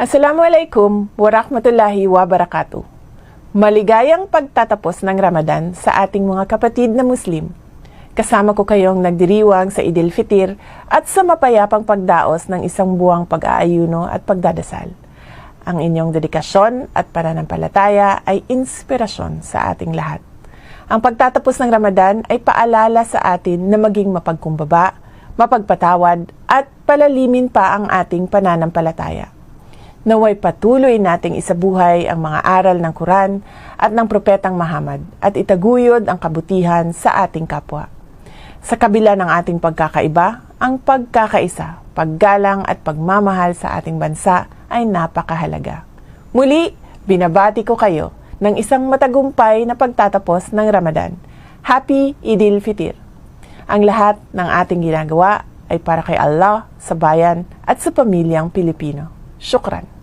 Assalamualaikum warahmatullahi wabarakatuh. Maligayang pagtatapos ng Ramadan sa ating mga kapatid na Muslim. Kasama ko kayong nagdiriwang sa Idil Fitir at sa mapayapang pagdaos ng isang buwang pag-aayuno at pagdadasal. Ang inyong dedikasyon at pananampalataya ay inspirasyon sa ating lahat. Ang pagtatapos ng Ramadan ay paalala sa atin na maging mapagkumbaba, mapagpatawad at palalimin pa ang ating pananampalataya. Naway patuloy nating isabuhay ang mga aral ng Quran at ng Propetang Muhammad at itaguyod ang kabutihan sa ating kapwa. Sa kabila ng ating pagkakaiba, ang pagkakaisa, paggalang at pagmamahal sa ating bansa ay napakahalaga. Muli, binabati ko kayo ng isang matagumpay na pagtatapos ng Ramadan. Happy Idil Fitir! Ang lahat ng ating ginagawa ay para kay Allah, sa bayan at sa pamilyang Pilipino. Syukran.